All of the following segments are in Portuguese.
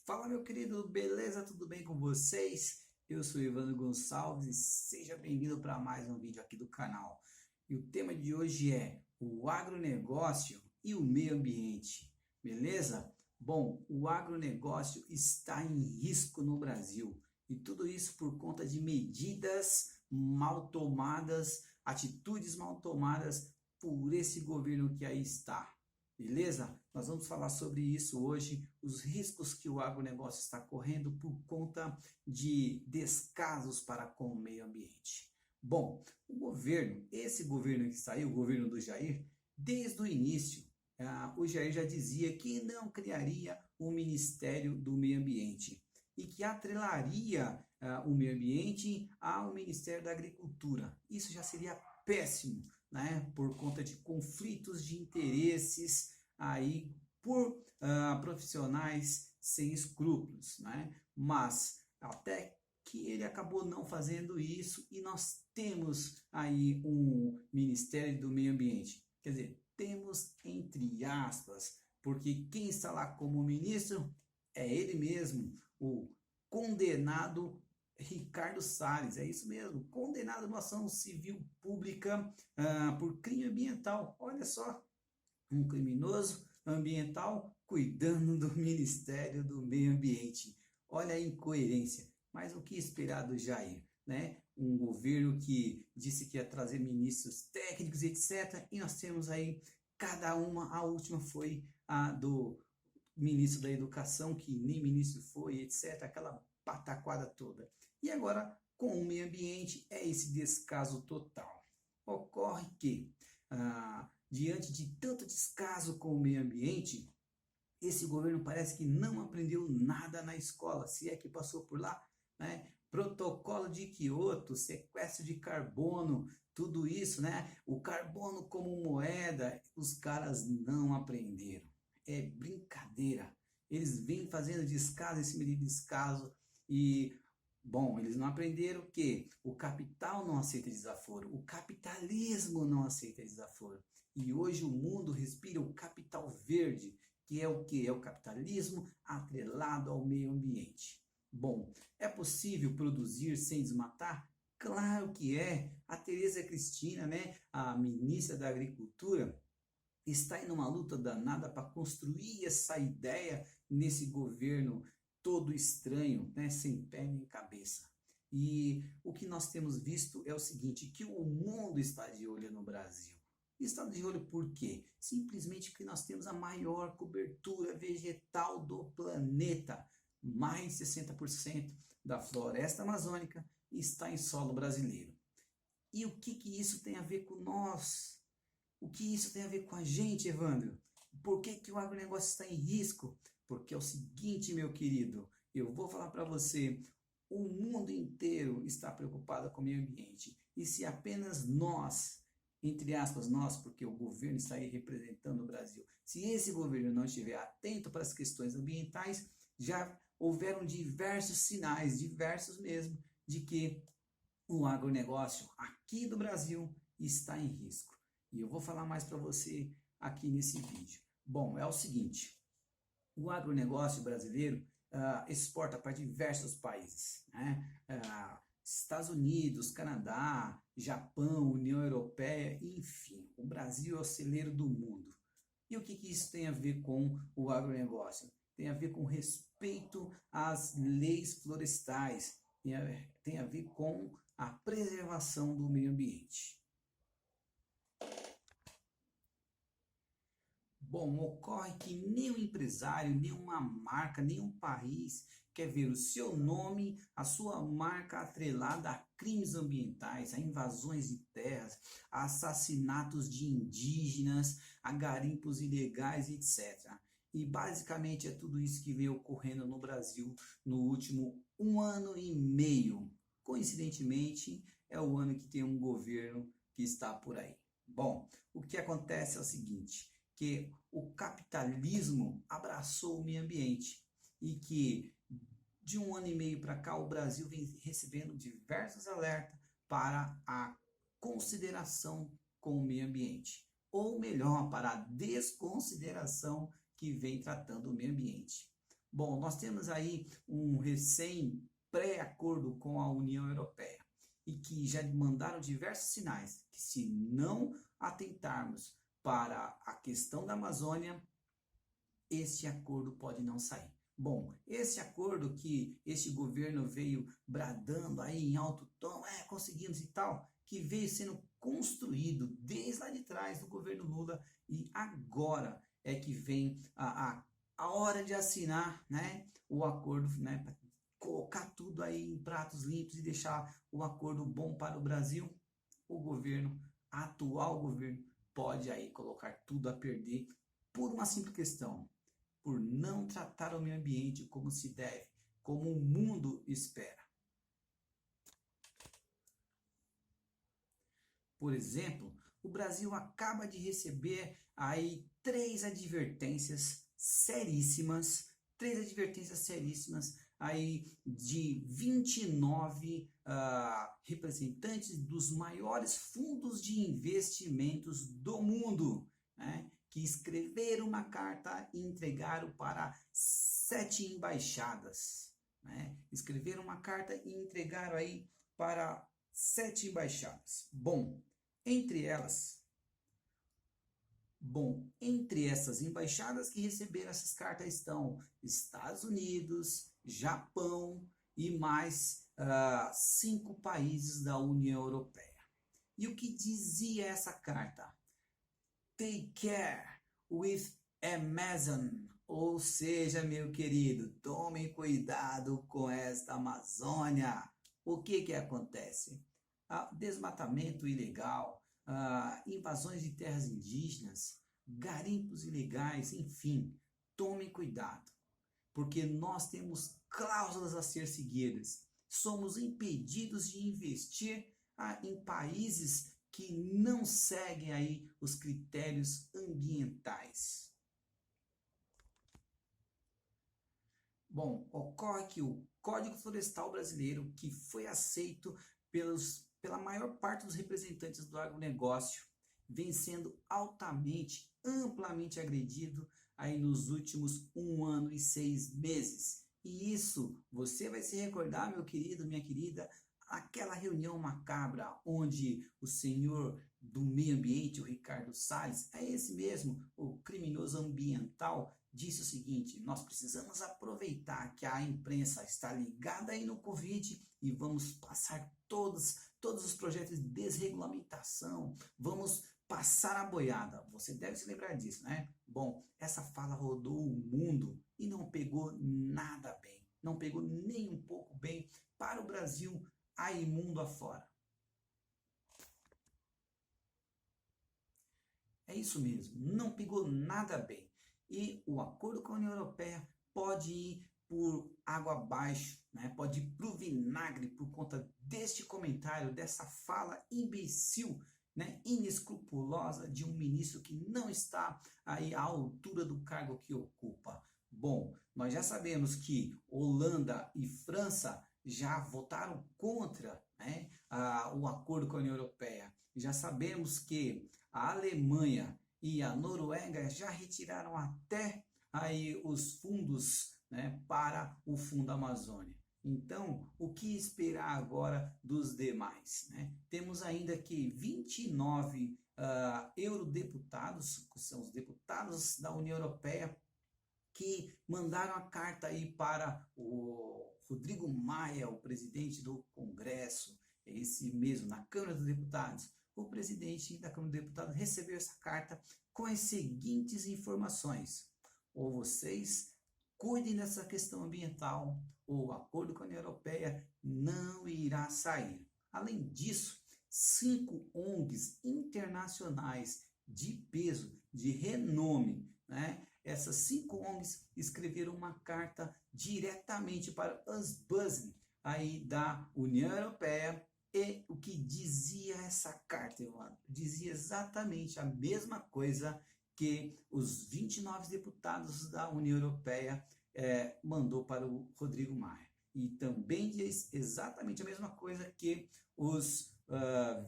Fala, meu querido, beleza? Tudo bem com vocês? Eu sou Ivano Gonçalves e seja bem-vindo para mais um vídeo aqui do canal. E o tema de hoje é o agronegócio e o meio ambiente, beleza? Bom, o agronegócio está em risco no Brasil e tudo isso por conta de medidas mal tomadas, atitudes mal tomadas por esse governo que aí está. Beleza? Nós vamos falar sobre isso hoje, os riscos que o agronegócio está correndo por conta de descasos para com o meio ambiente. Bom, esse governo que saiu, o governo do Jair, desde o início, o Jair já dizia que não criaria um Ministério do Meio Ambiente e que atrelaria o meio ambiente ao Ministério da Agricultura. Isso já seria péssimo, né, por conta de conflitos de interesses aí por profissionais sem escrúpulos, né? Mas até que ele acabou não fazendo isso e nós temos aí um Ministério do Meio Ambiente. Quer dizer, temos entre aspas, porque quem está lá como ministro é ele mesmo, o condenado Ricardo Salles, é isso mesmo, condenado numa ação civil pública por crime ambiental. Olha só, um criminoso ambiental cuidando do Ministério do Meio Ambiente. Olha a incoerência. Mas o que esperar do Jair, né? Um governo que disse que ia trazer ministros técnicos, etc. E nós temos aí cada uma, a última foi a do ministro da Educação, que nem ministro foi, etc. Aquela pataquada toda. E agora, com o meio ambiente, é esse descaso total. Ocorre que, diante de tanto descaso com o meio ambiente, esse governo parece que não aprendeu nada na escola, se é que passou por lá, né? Protocolo de Quioto, sequestro de carbono, tudo isso, né? O carbono como moeda, os caras não aprenderam. É brincadeira. Eles vêm fazendo descaso em cima de descaso e, bom, eles não aprenderam que o capital não aceita desaforo, o capitalismo não aceita desaforo. E hoje o mundo respira o capital verde, que é o que? É o capitalismo atrelado ao meio ambiente. Bom, é possível produzir sem desmatar? Claro que é. A Tereza Cristina, né, a ministra da Agricultura, está em uma luta danada para construir essa ideia nesse governo todo estranho, né, sem pé nem cabeça. E o que nós temos visto é o seguinte, que o mundo está de olho no Brasil. Está de olho por quê? Simplesmente porque nós temos a maior cobertura vegetal do planeta. Mais de 60% da floresta amazônica está em solo brasileiro. E o que isso tem a ver com nós? O que isso tem a ver com a gente, Evandro? Por que o agronegócio está em risco? Porque é o seguinte, meu querido, eu vou falar para você, o mundo inteiro está preocupado com o meio ambiente. E se apenas nós, entre aspas, nós, porque o governo está aí representando o Brasil, se esse governo não estiver atento para as questões ambientais, já houveram diversos sinais, diversos mesmo, de que o agronegócio aqui do Brasil está em risco. E eu vou falar mais para você aqui nesse vídeo. Bom, é o seguinte, o agronegócio brasileiro exporta para diversos países, né? Estados Unidos, Canadá, Japão, União Europeia, enfim, o Brasil é o celeiro do mundo. E o que isso tem a ver com o agronegócio? Tem a ver com respeito às leis florestais, tem a ver com a preservação do meio ambiente. Bom, ocorre que nem um empresário, nem uma marca, nem um país quer ver o seu nome, a sua marca atrelada a crimes ambientais, a invasões de terras, a assassinatos de indígenas, a garimpos ilegais, etc. E basicamente é tudo isso que vem ocorrendo no Brasil no último 1 ano e meio. Coincidentemente, é o ano que tem um governo que está por aí. Bom, o que acontece é o seguinte, que o capitalismo abraçou o meio ambiente e que de 1 ano e meio para cá o Brasil vem recebendo diversos alertas para a consideração com o meio ambiente, ou melhor, para a desconsideração que vem tratando o meio ambiente. Bom, nós temos aí um pré-acordo com a União Europeia e que já mandaram diversos sinais que se não atentarmos para a questão da Amazônia, este acordo pode não sair. Bom, esse acordo que este governo veio bradando aí em alto tom, conseguimos e tal, que veio sendo construído desde lá de trás do governo Lula e agora é que vem a hora de assinar, né, o acordo, né, para colocar tudo aí em pratos limpos e deixar o acordo bom para o Brasil. O governo, atual governo, pode aí colocar tudo a perder por uma simples questão, por não tratar o meio ambiente como se deve, como o mundo espera. Por exemplo, o Brasil acaba de receber aí três advertências seríssimas aí de 29 representantes dos maiores fundos de investimentos do mundo, né, que escreveram uma carta e entregaram para 7 embaixadas, né? Escreveram uma carta e entregaram aí para 7 embaixadas. Entre essas embaixadas que receberam essas cartas estão Estados Unidos, Japão e mais 5 países da União Europeia. E o que dizia essa carta? Take care with Amazon, ou seja, meu querido, tome cuidado com esta Amazônia. O que acontece? Desmatamento ilegal, invasões de terras indígenas, garimpos ilegais, enfim, tomem cuidado, porque nós temos cláusulas a ser seguidas. Somos impedidos de investir em países que não seguem aí os critérios ambientais. Bom, ocorre que o Código Florestal Brasileiro, que foi aceito pela maior parte dos representantes do agronegócio, vem sendo altamente, amplamente agredido aí nos últimos 1 ano e 6 meses. E isso, você vai se recordar, meu querido, minha querida, aquela reunião macabra onde o senhor do meio ambiente, o Ricardo Salles, é esse mesmo, o criminoso ambiental, disse o seguinte: nós precisamos aproveitar que a imprensa está ligada aí no Covid e vamos passar todos os projetos de desregulamentação, vamos passar a boiada. Você deve se lembrar disso, né? Bom, essa fala rodou o mundo e não pegou nada bem, não pegou nem um pouco bem para o Brasil, aí mundo afora. É isso mesmo, não pegou nada bem. E o acordo com a União Europeia pode ir por água abaixo, né? Pode ir para o vinagre por conta deste comentário, dessa fala imbecil, né? Inescrupulosa de um ministro que não está aí à altura do cargo que ocupa. Bom, nós já sabemos que Holanda e França já votaram contra, né, o acordo com a União Europeia. Já sabemos que a Alemanha e a Noruega já retiraram até aí os fundos, né, para o Fundo Amazônia. Então, o que esperar agora dos demais, né? Temos ainda que 29 eurodeputados, que são os deputados da União Europeia, que mandaram a carta aí para o Rodrigo Maia, o presidente do Congresso, esse mesmo, na Câmara dos Deputados. O presidente da Câmara dos Deputados recebeu essa carta com as seguintes informações: ou vocês cuidem dessa questão ambiental, ou o acordo com a União Europeia não irá sair. Além disso, 5 ONGs internacionais de peso, de renome, né? Essas 5 ONGs escreveram uma carta diretamente para os Buzzing aí da União Europeia. E o que dizia essa carta, Evandro? Dizia exatamente a mesma coisa que os 29 deputados da União Europeia mandou para o Rodrigo Maia. E também diz exatamente a mesma coisa que os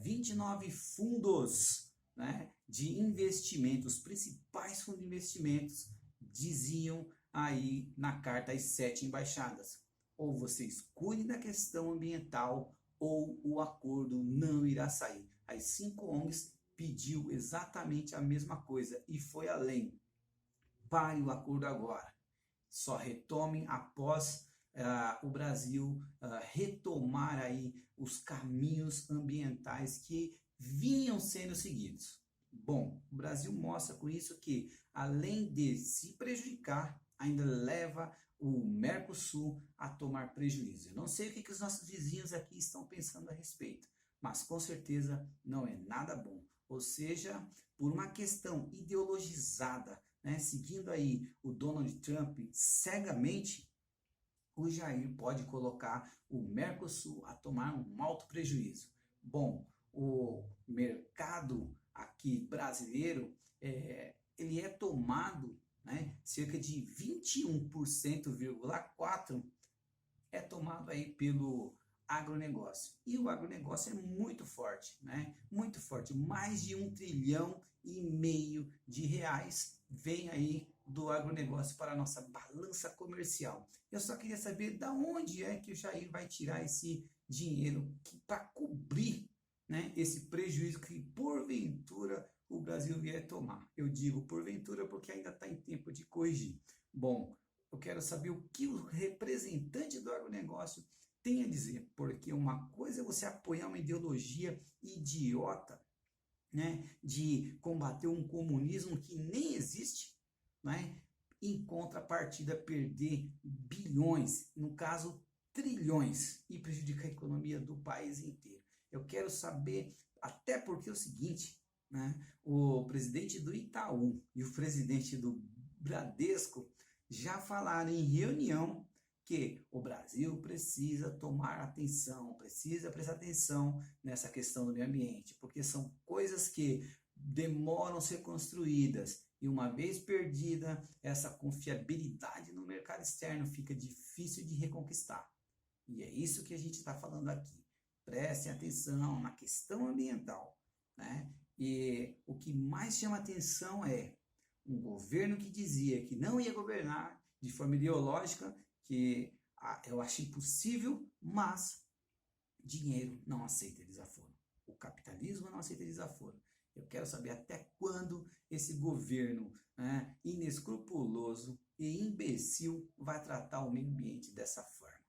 29 fundos, né, de investimento, os principais fundos de investimentos, diziam aí na carta às 7 embaixadas. Ou vocês cuidem da questão ambiental, ou o acordo não irá sair. As 5 ONGs pediu exatamente a mesma coisa e foi além. Pare o acordo agora. Só retomem após o Brasil retomar aí os caminhos ambientais que vinham sendo seguidos. Bom, o Brasil mostra com isso que, além de se prejudicar, ainda leva o Mercosul a tomar prejuízo. Eu não sei o que os nossos vizinhos aqui estão pensando a respeito, mas com certeza não é nada bom. Ou seja, por uma questão ideologizada, né, seguindo aí o Donald Trump cegamente, o Jair pode colocar o Mercosul a tomar um alto prejuízo. Bom, o mercado aqui brasileiro, ele é tomado, né, cerca de 21,4% é tomado aí pelo agronegócio. E o agronegócio é muito forte, né? Muito forte. Mais de 1,5 trilhão de reais vem aí do agronegócio para a nossa balança comercial. Eu só queria saber da onde é que o Jair vai tirar esse dinheiro para cobrir, né, esse prejuízo que porventura o Brasil vier tomar. Eu digo porventura porque ainda está em tempo de corrigir. Bom, eu quero saber o que o representante do agronegócio tem a dizer, porque uma coisa é você apoiar uma ideologia idiota, né, de combater um comunismo que nem existe, né, em contrapartida perder bilhões, no caso trilhões, e prejudicar a economia do país inteiro. Eu quero saber, até porque é o seguinte, né, o presidente do Itaú e o presidente do Bradesco já falaram em reunião que o Brasil precisa tomar atenção, precisa prestar atenção nessa questão do meio ambiente, porque são coisas que demoram a ser construídas e uma vez perdida, essa confiabilidade no mercado externo fica difícil de reconquistar. E é isso que a gente está falando aqui. Prestem atenção na questão ambiental, né? E o que mais chama atenção é um governo que dizia que não ia governar de forma ideológica, que eu acho impossível, mas dinheiro não aceita desaforo. O capitalismo não aceita desaforo. Eu quero saber até quando esse governo, né, inescrupuloso e imbecil vai tratar o meio ambiente dessa forma.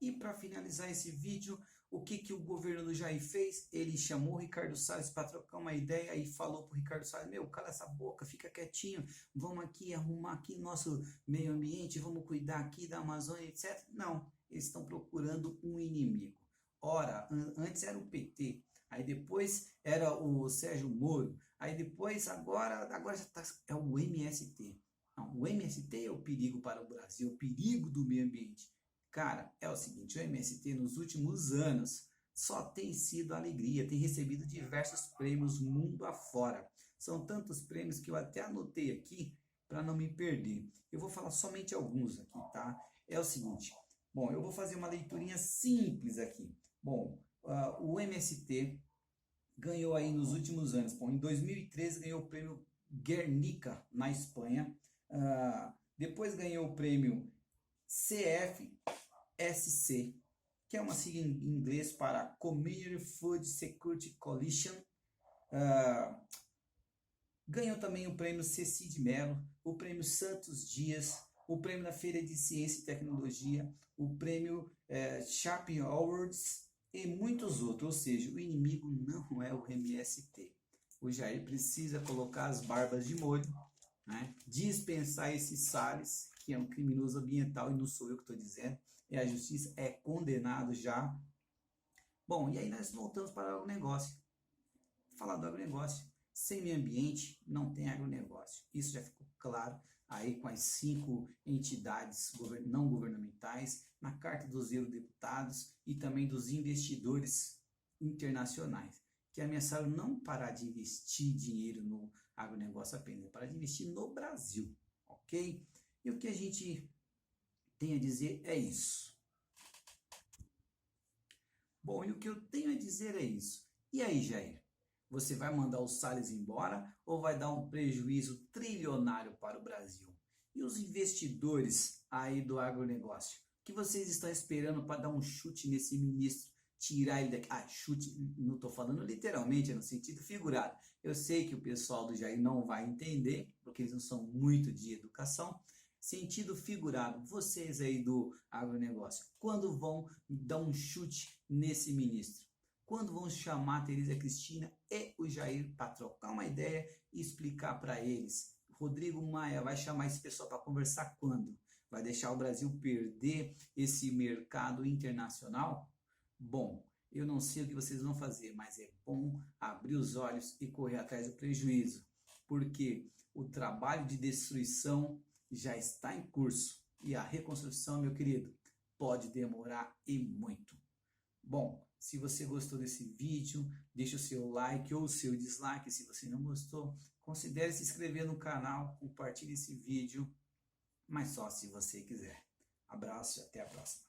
E para finalizar esse vídeo, o que o governo do Jair fez? Ele chamou o Ricardo Salles para trocar uma ideia e falou para o Ricardo Salles: meu, cala essa boca, fica quietinho, vamos aqui arrumar aqui nosso meio ambiente, vamos cuidar aqui da Amazônia, etc. Não, eles estão procurando um inimigo. Ora, antes era o PT, aí depois era o Sérgio Moro, aí depois, agora já tá, é o MST. Não, o MST é o perigo para o Brasil, o perigo do meio ambiente. Cara, é o seguinte, o MST nos últimos anos só tem sido alegria, tem recebido diversos prêmios mundo afora. São tantos prêmios que eu até anotei aqui para não me perder. Eu vou falar somente alguns aqui, tá? É o seguinte, bom, eu vou fazer uma leiturinha simples aqui. Bom, o MST ganhou aí nos últimos anos. Bom, em 2013 ganhou o prêmio Guernica na Espanha. Depois ganhou o prêmio CFSC, que é uma sigla em inglês para Community Food Security Coalition. Ganhou também o prêmio Ceci de Mello, o prêmio Santos Dias, o prêmio da Feira de Ciência e Tecnologia, o prêmio Sharp Awards e muitos outros. Ou seja, o inimigo não é o MST. O Jair precisa colocar as barbas de molho, né? Dispensar esse Salles, que é um criminoso ambiental, e não sou eu que estou dizendo, a justiça é condenado já. Bom, e aí nós voltamos para o agronegócio. Falar do agronegócio, sem meio ambiente não tem agronegócio. Isso já ficou claro aí com as 5 entidades não governamentais, na carta dos eurodeputados e também dos investidores internacionais, que ameaçaram não parar de investir dinheiro no agronegócio apenas, parar de investir no Brasil, ok? E o que a gente tem a dizer é isso. Bom, e o que eu tenho a dizer é isso. E aí, Jair? Você vai mandar o Salles embora ou vai dar um prejuízo trilionário para o Brasil? E os investidores aí do agronegócio? O que vocês estão esperando para dar um chute nesse ministro? Tirar ele daqui. Ah, chute, não estou falando literalmente, é no sentido figurado. Eu sei que o pessoal do Jair não vai entender, porque eles não são muito de educação. Sentido figurado, vocês aí do agronegócio, quando vão dar um chute nesse ministro? Quando vão chamar a Tereza Cristina e o Jair para trocar uma ideia e explicar para eles? Rodrigo Maia vai chamar esse pessoal para conversar quando? Vai deixar o Brasil perder esse mercado internacional? Bom, eu não sei o que vocês vão fazer, mas é bom abrir os olhos e correr atrás do prejuízo, porque o trabalho de destruição já está em curso e a reconstrução, meu querido, pode demorar e muito. Bom, se você gostou desse vídeo, deixa o seu like ou o seu dislike. Se você não gostou, considere se inscrever no canal, compartilhe esse vídeo, mas só se você quiser. Abraço e até a próxima.